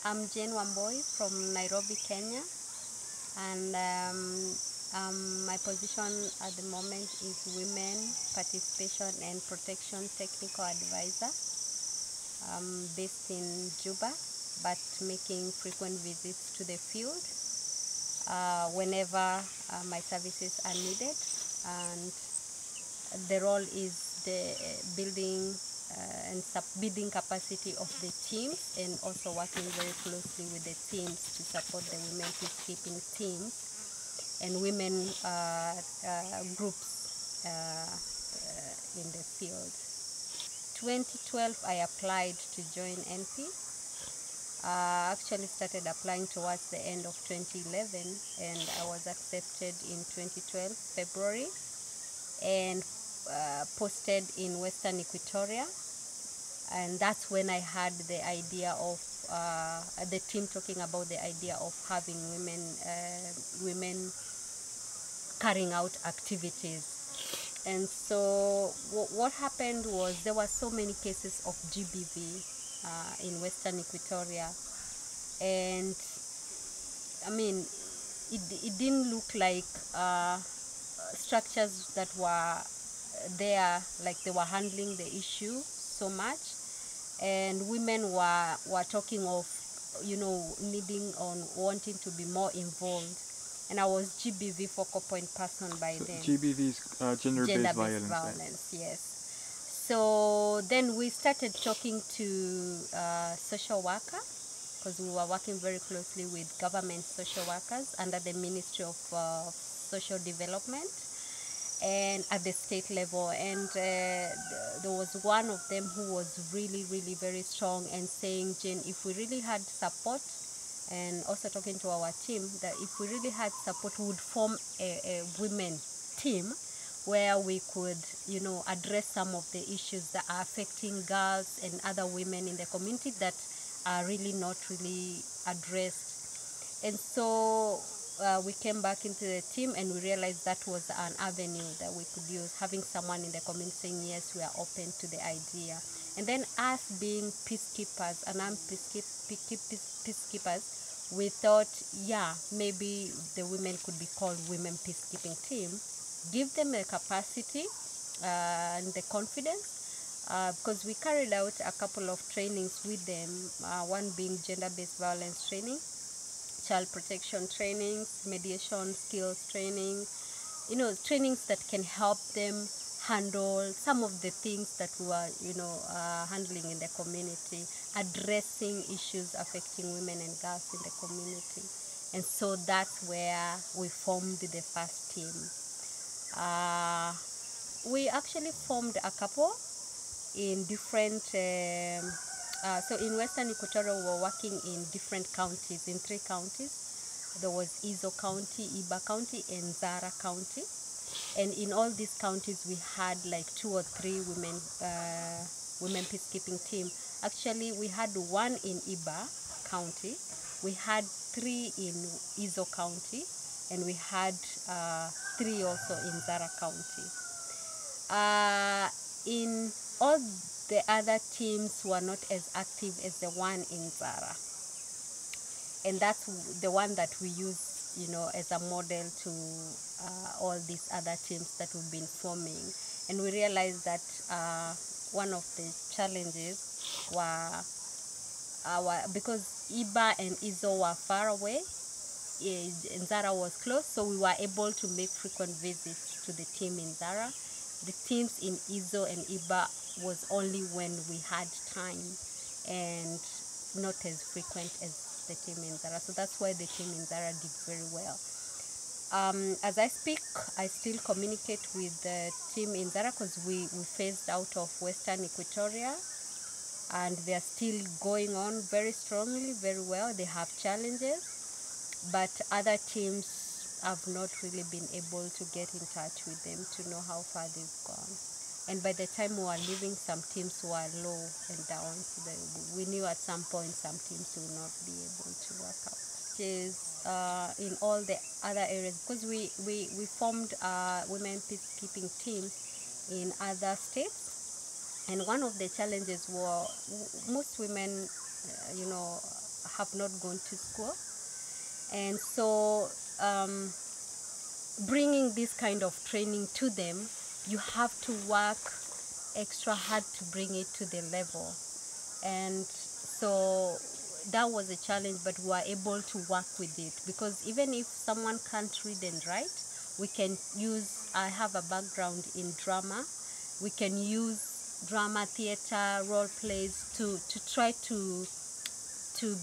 I'm Jane Wamboi from Nairobi, Kenya, and my position at the moment is Women Participation and Protection Technical Advisor. I'm based in Juba, but making frequent visits to the field whenever my services are needed, and the role is the building and building capacity of the teams, and also working very closely with the teams to support the women peacekeeping teams and women groups in the field. 2012 I applied to join NP. Actually started applying towards the end of 2011, and I was accepted in 2012 February and posted in Western Equatoria. And that's when I had the idea of the team talking about the idea of having women carrying out activities. And so what happened was there were so many cases of GBV in Western Equatoria, and I mean it didn't look like structures that were there, like they were handling the issue so much, and women were talking of, you know, needing on wanting to be more involved, and I was GBV focal point person by then. GBV is gender-based violence. Yes. So then we started talking to social worker, because we were working very closely with government social workers under the Ministry of Social Development and at the state level, and there was one of them who was really very strong and saying, Jane, if we really had support, and also talking to our team, that if we really had support, we would form a women team where we could, you know, address some of the issues that are affecting girls and other women in the community that are really not really addressed. And so we came back into the team, and we realized that was an avenue that we could use, having someone in the community saying, yes, we are open to the idea. And then us being peacekeepers, and I'm peacekeepers, we thought, yeah, maybe the women could be called Women Peacekeeping Team, give them the capacity and the confidence, because we carried out a couple of trainings with them, one being gender-based violence training, child protection trainings, mediation skills training, you know, trainings that can help them handle some of the things that we were, you know, handling in the community, addressing issues affecting women and girls in the community. And so that's where we formed the first team. We actually formed a couple in different so in Western Equatoria, we were working in different counties, in 3 counties. There was Izo County, Iba County, and Zara County. And in all these counties, we had like 2 or 3 women peacekeeping team. Actually, we had 1 in Iba County, we had 3 in Izo County, and we had 3 also in Zara County. In all the other teams were not as active as the one in Zara, and that's the one that we use, you know, as a model to all these other teams that we've been forming. And we realized that one of the challenges were because Iba and Izo were far away and Zara was close, so we were able to make frequent visits to the team in Zara. The teams in Izo and Iba was only when we had time, and not as frequent as the team in Zara. So that's why the team in Zara did very well. As I speak, I still communicate with the team in Zara, because we phased out of Western Equatoria, and they are still going on very strongly, very well. They have challenges, but other teams have not really been able to get in touch with them to know how far they've gone. And by the time we were leaving, some teams were low and down. So we knew at some point some teams will not be able to work out. Which is in all the other areas, because we formed women peacekeeping teams in other states. And one of the challenges were most women, you know, have not gone to school. And so bringing this kind of training to them, you have to work extra hard to bring it to the level. And so that was a challenge, but we were able to work with it, because even if someone can't read and write, we can use, I have a background in drama, we can use drama, theater, role plays to try to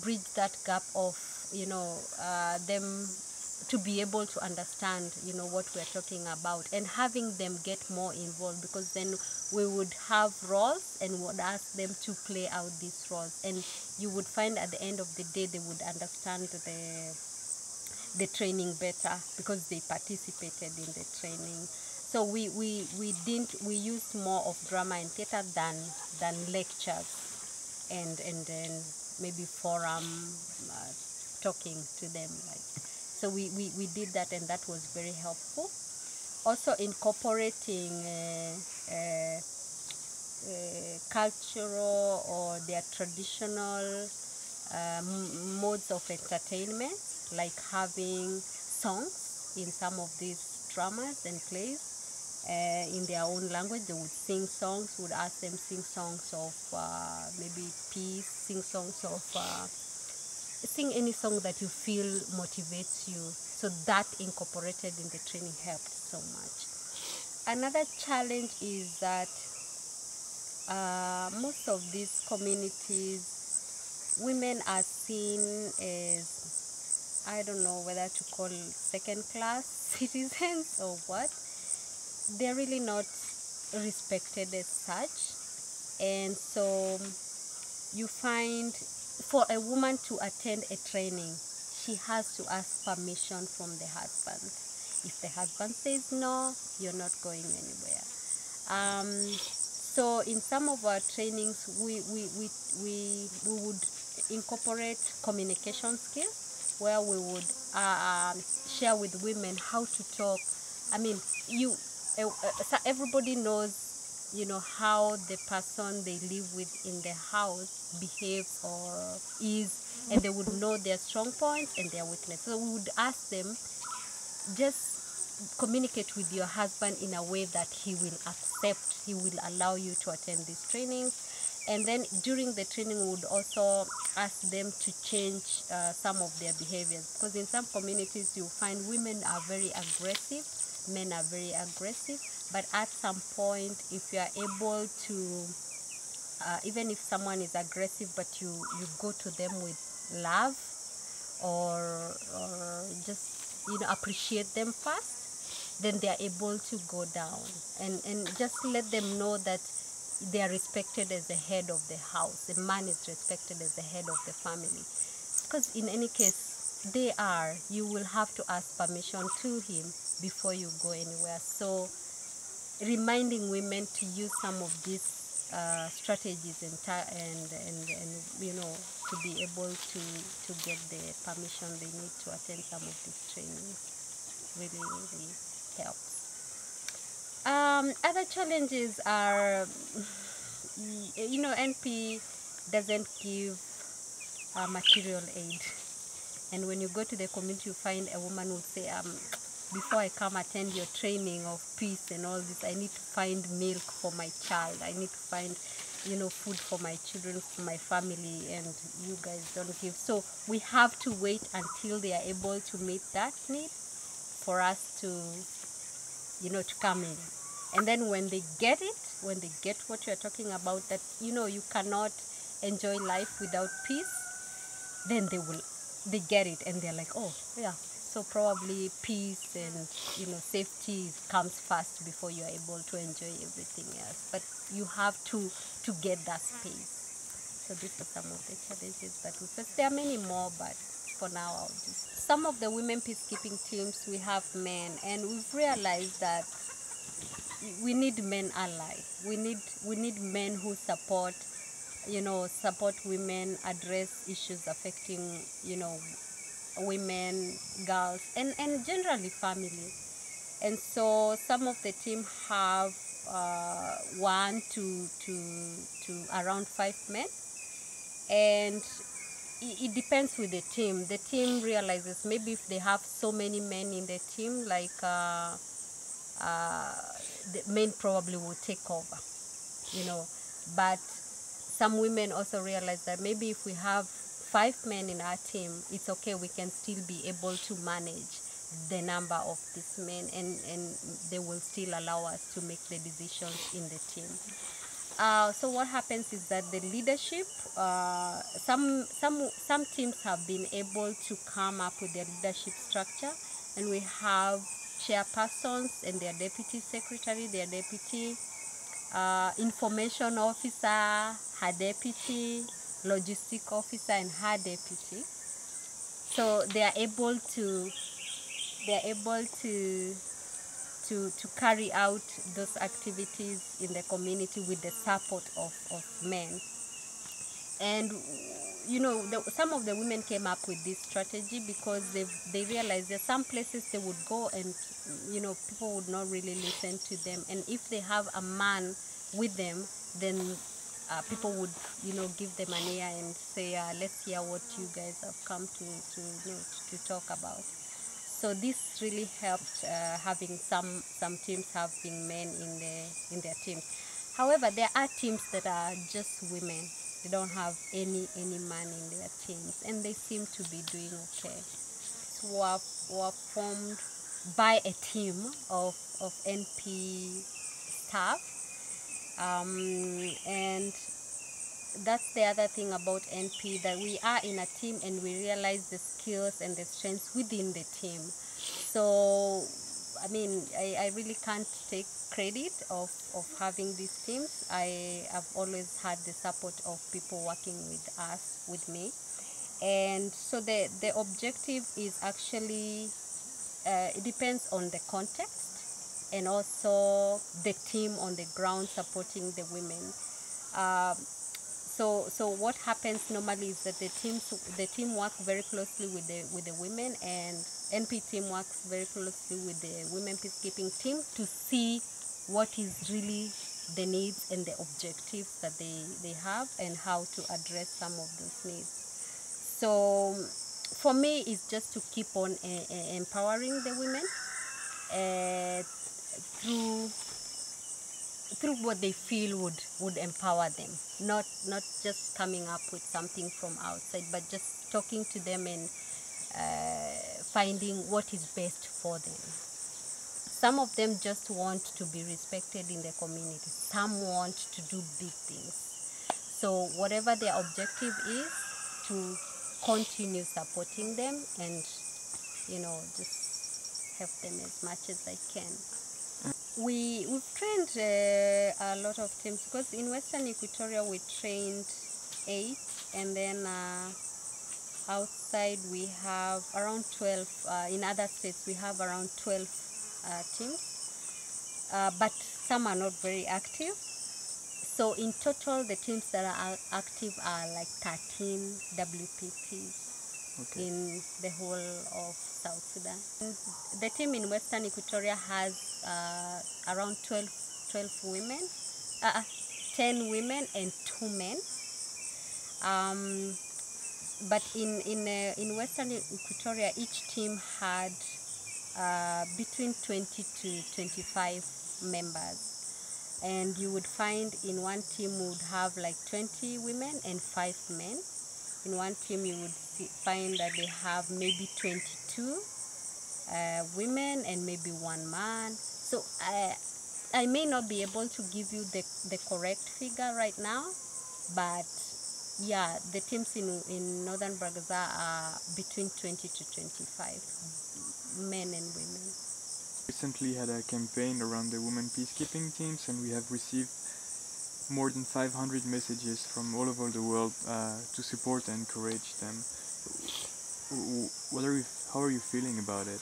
bridge that gap of, them to be able to understand, what we're talking about, and having them get more involved, because then we would have roles and would ask them to play out these roles, and you would find at the end of the day they would understand the training better because they participated in the training. So we used more of drama and theater than lectures and then maybe forum talking to them, like. So we did that, and that was very helpful. Also incorporating cultural or their traditional modes of entertainment, like having songs in some of these dramas and plays in their own language. They would sing songs, would ask them sing songs of maybe peace, sing any song that you feel motivates you. So that incorporated in the training helped so much. Another challenge is that most of these communities, women are seen as, I don't know whether to call second-class citizens or what. They're really not respected as such. And so you find for a woman to attend a training, she has to ask permission from the husband. If the husband says no, you're not going anywhere. So in some of our trainings, we would incorporate communication skills, where we would share with women how to talk. I mean, everybody knows, how the person they live with in the house behaves or is, and they would know their strong points and their weaknesses. So we would ask them, just communicate with your husband in a way that he will accept, he will allow you to attend these trainings. And then during the training, we would also ask them to change some of their behaviors, because in some communities you find women are very aggressive, men are very aggressive. But at some point, if you are able to, even if someone is aggressive, but you go to them with love, or just appreciate them first, then they are able to go down, and just let them know that they are respected as the head of the house. The man is respected as the head of the family, because in any case you will have to ask permission to him before you go anywhere. So reminding women to use some of these strategies and to be able to get the permission they need to attend some of these trainings really helps. Other challenges are, NP doesn't give material aid, and when you go to the community, you find a woman would say, before I come attend your training of peace and all this, I need to find milk for my child. I need to find, food for my children, for my family, and you guys don't give. So we have to wait until they are able to meet that need for us to, to come in. And then when they get it, when they get what you're talking about, that, you cannot enjoy life without peace, then they get it, and they're like, oh, yeah. So probably peace and, safety comes first before you're able to enjoy everything else. But you have to get that space. So these are some of the challenges that we face. There are many more, but for now I'll just... Some of the women peacekeeping teams, we have men, and we've realized that we need men allies. We need men who support women, address issues affecting, women, girls, and generally family. And so some of the team have 1 to around 5 men, and it depends with the team. The team realizes maybe if they have so many men in the team, like the men probably will take over, you know. But some women also realize that maybe if we have 5 men in our team, it's okay, we can still be able to manage the number of these men, and they will still allow us to make the decisions in the team. So what happens is that the leadership, some teams have been able to come up with their leadership structure, and we have chairpersons and their deputy secretary, their deputy information officer, her deputy, logistic officer, and her deputy. So they are able to carry out those activities in the community with the support of men. And you know, some of the women came up with this strategy because they realized that some places they would go and, you know, people would not really listen to them, and if they have a man with them, then people would, you know, give them an ear and say, let's hear what you guys have come to talk about. So this really helped, having some teams having men in their teams. However, there are teams that are just women. They don't have any man in their teams, and they seem to be doing okay. So were formed by a team of NP staff, and that's the other thing about NP, that we are in a team and we realize the skills and the strengths within the team. So, I mean, I really can't take credit of having these teams. I have always had the support of people working with us, with me. And so the objective is actually, it depends on the context and also the team on the ground supporting the women. So what happens normally is that the team work very closely with the women, and NP team works very closely with the Women Peacekeeping team to see what is really the needs and the objectives that they have, and how to address some of those needs. So for me, it's just to keep on empowering the women through what they feel would empower them, not just coming up with something from outside, but just talking to them and finding what is best for them. Some of them just want to be respected in the community. Some want to do big things. So whatever their objective is, to continue supporting them and, you know, just help them as much as I can. We've trained a lot of teams, because in Western Equatoria we trained 8, and then outside we have around 12. In other states we have around 12 teams, but some are not very active. So in total, the teams that are active are like 13 WPPs. Okay. In the whole of South Sudan. And the team in Western Equatoria has around 12 women, 10 women and 2 men. But in Western Equatoria, each team had between 20 to 25 members. And you would find in one team would have like 20 women and 5 men. In one team you would find that they have maybe 22 women and maybe 1 man. So I may not be able to give you the correct figure right now, but yeah, the teams in Northern Bragaza are between 20 to 25 men and women. Recently had a campaign around the women peacekeeping teams, and we have received more than 500 messages from all over the world to support and encourage them. How are you feeling about it?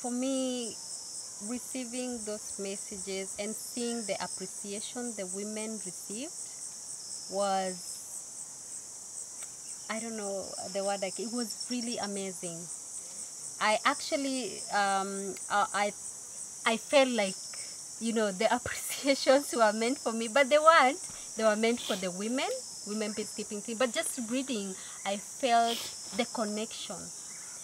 For me, receiving those messages and seeing the appreciation the women received was, I don't know the word, like, it was really amazing. I actually, I felt like, you know, the appreciations were meant for me, but they weren't. They were meant for the women peacekeeping team. But just reading I felt the connection.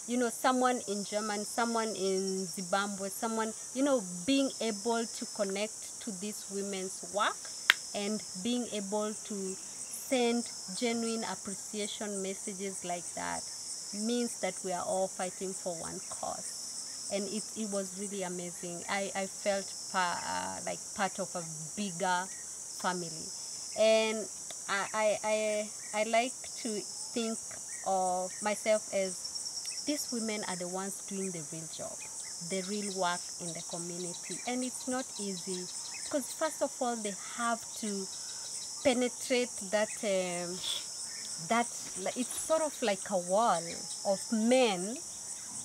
You know, someone in Germany, someone in Zimbabwe, someone, you know, being able to connect to these women's work and being able to send genuine appreciation messages like that means that we are all fighting for one cause. And it was really amazing. I felt like part of a bigger family. And I like to think of myself as these women are the ones doing the real job, the real work in the community. And it's not easy because first of all, they have to penetrate that, it's sort of like a wall of men,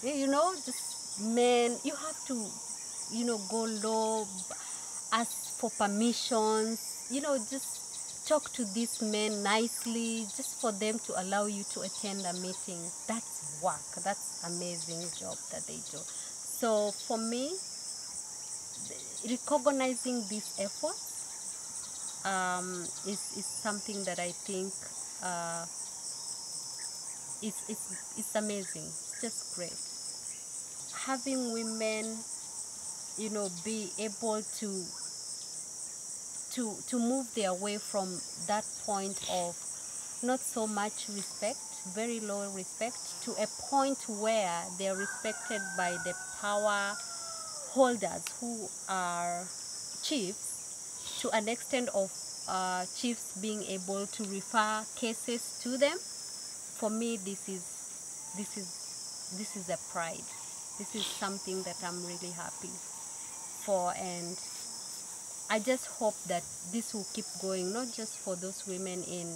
you know, just men. You have to, you know, go low, ask for permissions, you know, just talk to these men nicely just for them to allow you to attend a meeting. That's work. That's amazing job that they do. So for me, recognizing this effort is something that I think it's amazing. It's just great. Having women, you know, be able to move their way from that point of not so much respect, very low respect, to a point where they're respected by the power holders who are chiefs, to an extent of chiefs being able to refer cases to them. For me, this is a pride. This is something that I'm really happy for, and I just hope that this will keep going, not just for those women in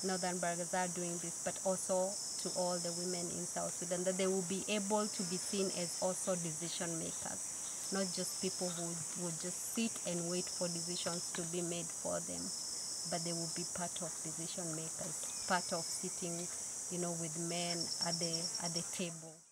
Northern Bargazal doing this, but also to all the women in South Sudan, that they will be able to be seen as also decision makers, not just people who would just sit and wait for decisions to be made for them, but they will be part of decision makers, part of sitting, you know, with men at the table.